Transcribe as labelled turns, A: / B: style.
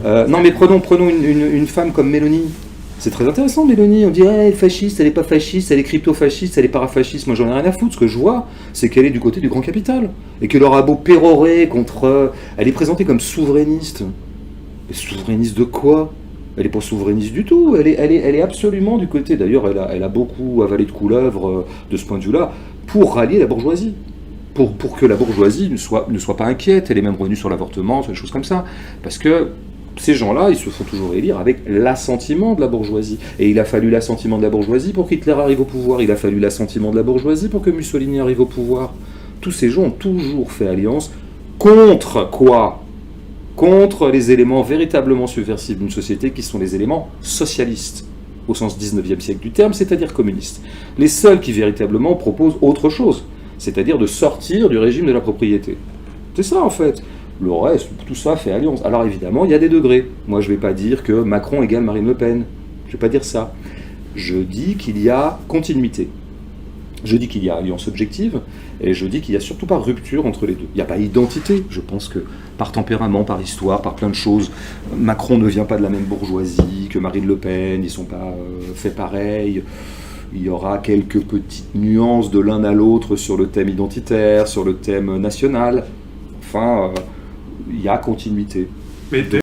A: Non, mais prenons une femme comme Mélanie. C'est très intéressant, Mélanie. On dirait, elle est fasciste, elle est pas fasciste, elle est crypto-fasciste, elle est parafasciste. Moi, j'en ai rien à foutre. Ce que je vois, c'est qu'elle est du côté du grand capital. Et qu'elle aura beau pérorer contre. Elle est présentée comme souverainiste. Mais souverainiste de quoi? Elle n'est pas souverainiste du tout. Elle est absolument du côté. D'ailleurs, elle a beaucoup avalé de couleuvres de ce point de vue-là pour rallier la bourgeoisie. Pour que la bourgeoisie ne soit pas inquiète. Elle est même revenue sur l'avortement, sur des choses comme ça. Parce que ces gens-là, ils se font toujours élire avec l'assentiment de la bourgeoisie. Et il a fallu l'assentiment de la bourgeoisie pour qu'Hitler arrive au pouvoir. Il a fallu l'assentiment de la bourgeoisie pour que Mussolini arrive au pouvoir. Tous ces gens ont toujours fait alliance contre quoi? Contre les éléments véritablement subversifs d'une société qui sont les éléments socialistes, au sens 19e siècle du terme, c'est-à-dire communistes. Les seuls qui véritablement proposent autre chose, c'est-à-dire de sortir du régime de la propriété. C'est ça en fait. Le reste, tout ça fait alliance. Alors évidemment, il y a des degrés. Moi, je ne vais pas dire que Macron égale Marine Le Pen. Je ne vais pas dire ça. Je dis qu'il y a continuité. Je dis qu'il y a alliance objective, et je dis qu'il n'y a surtout pas rupture entre les deux. Il n'y a pas identité. Je pense que par tempérament, par histoire, par plein de choses, Macron ne vient pas de la même bourgeoisie que Marine Le Pen, ils ne sont pas faits pareil. Il y aura quelques petites nuances de l'un à l'autre sur le thème identitaire, sur le thème national. Enfin, il y a continuité.
B: Mais